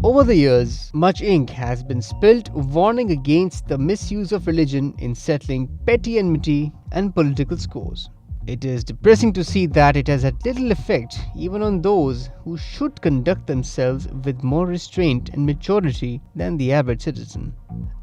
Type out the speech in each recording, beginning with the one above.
Over the years, much ink has been spilt warning against the misuse of religion in settling petty enmity and political scores. It is depressing to see that it has had little effect even on those who should conduct themselves with more restraint and maturity than the average citizen.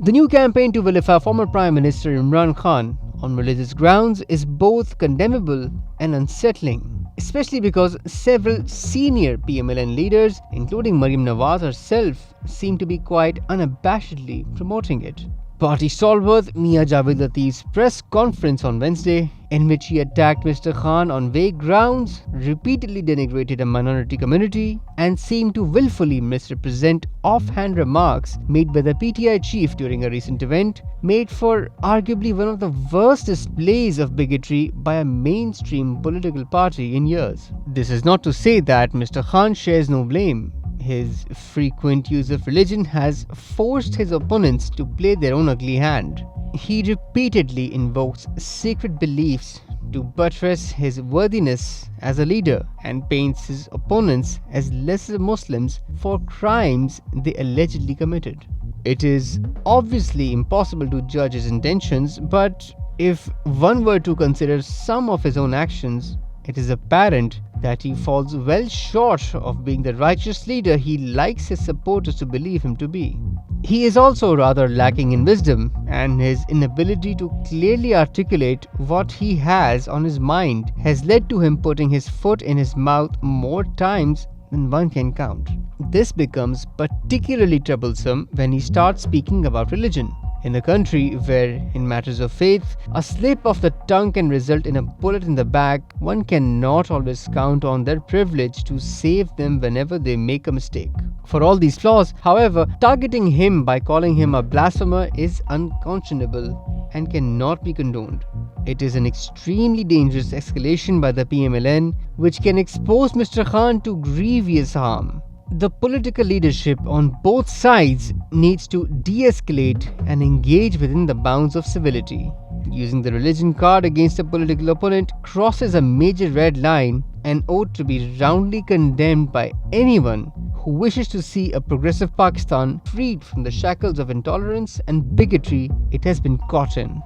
The new campaign to vilify former Prime Minister Imran Khan on religious grounds is both condemnable and unsettling, especially because several senior PMLN leaders, including Maryam Nawaz herself, seem to be quite unabashedly promoting it. Party stalwart Mia Javed Latif's press conference on Wednesday, in which he attacked Mr. Khan on vague grounds, repeatedly denigrated a minority community, and seemed to willfully misrepresent offhand remarks made by the PTI chief during a recent event, made for arguably one of the worst displays of bigotry by a mainstream political party in years. This is not to say that Mr. Khan shares no blame. His frequent use of religion has forced his opponents to play their own ugly hand. He repeatedly invokes sacred beliefs to buttress his worthiness as a leader and paints his opponents as lesser Muslims for crimes they allegedly committed. It is obviously impossible to judge his intentions, but if one were to consider some of his own actions, it is apparent that he falls well short of being the righteous leader he likes his supporters to believe him to be. He is also rather lacking in wisdom, and his inability to clearly articulate what he has on his mind has led to him putting his foot in his mouth more times than one can count. This becomes particularly troublesome when he starts speaking about religion. In a country where, in matters of faith, a slip of the tongue can result in a bullet in the back, one cannot always count on their privilege to save them whenever they make a mistake. For all these flaws, however, targeting him by calling him a blasphemer is unconscionable and cannot be condoned. It is an extremely dangerous escalation by the PMLN, which can expose Mr. Khan to grievous harm. The political leadership on both sides needs to de-escalate and engage within the bounds of civility. Using the religion card against a political opponent crosses a major red line and ought to be roundly condemned by anyone who wishes to see a progressive Pakistan freed from the shackles of intolerance and bigotry it has been caught in.